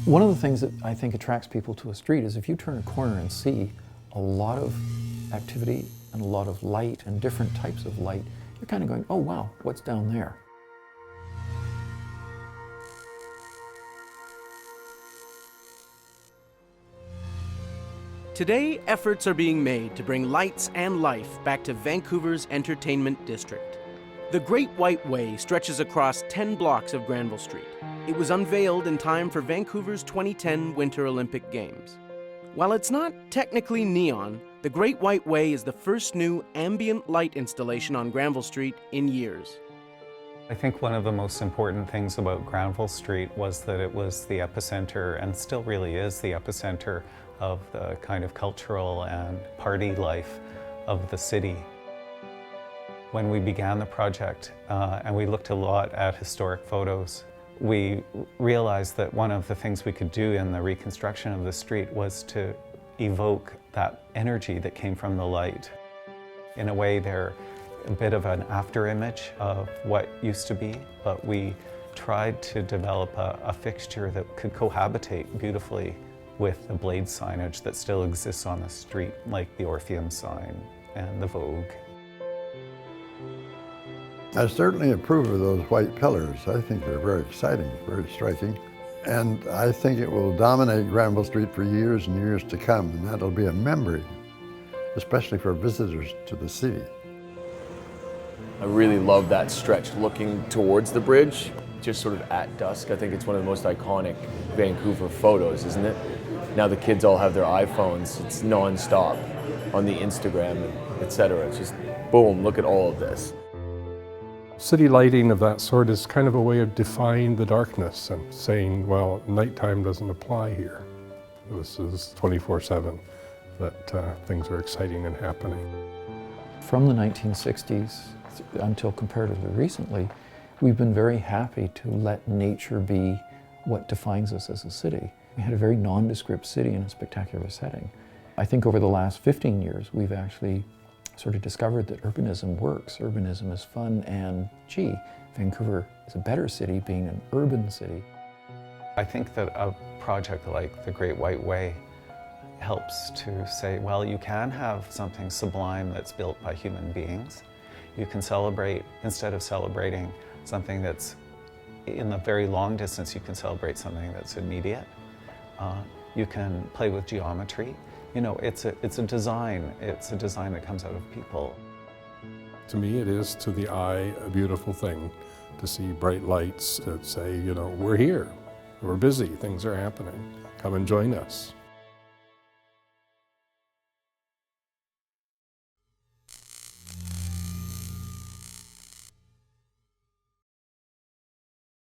One of the things that I think attracts people to a street is if you turn a corner and see a lot of activity and a lot of light and different types of light, you're kind of going, oh wow, what's down there? Today, efforts are being made to bring lights and life back to Vancouver's entertainment district. The Great White Way stretches across 10 blocks of Granville Street. It was unveiled in time for Vancouver's 2010 Winter Olympic Games. While it's not technically neon, the Great White Way is the first new ambient light installation on Granville Street in years. I think one of the most important things about Granville Street was that it was the epicenter, and still really is the epicenter, of the kind of cultural and party life of the city. When we began the project, and we looked a lot at historic photos, we realized that one of the things we could do in the reconstruction of the street was to evoke that energy that came from the light. In a way, they're a bit of an after image of what used to be, but we tried to develop a fixture that could cohabitate beautifully with the blade signage that still exists on the street, like the Orpheum sign and the Vogue. I certainly approve of those white pillars. I think they're very exciting, very striking. And I think it will dominate Granville Street for years and years to come, and that'll be a memory, especially for visitors to the city. I really love that stretch looking towards the bridge, just sort of at dusk. I think it's one of the most iconic Vancouver photos, isn't it? Now the kids all have their iPhones. It's non-stop on the Instagram, etc. It's just boom, look at all of this. City lighting of that sort is kind of a way of defying the darkness and saying, well, nighttime doesn't apply here. This is 24/7, that things are exciting and happening. From the 1960s until comparatively recently, we've been very happy to let nature be what defines us as a city. We had a very nondescript city in a spectacular setting. I think over the last 15 years, we've actually sort of discovered that urbanism works. Urbanism is fun, and gee, Vancouver is a better city being an urban city. I think that a project like the Great White Way helps to say, well, you can have something sublime that's built by human beings. You can celebrate, instead of celebrating something that's in the very long distance, you can celebrate something that's immediate. You can play with geometry. You know, it's a design. It's a design that comes out of people. To me, it is, to the eye, a beautiful thing to see bright lights that say, you know, we're here, we're busy, things are happening, come and join us.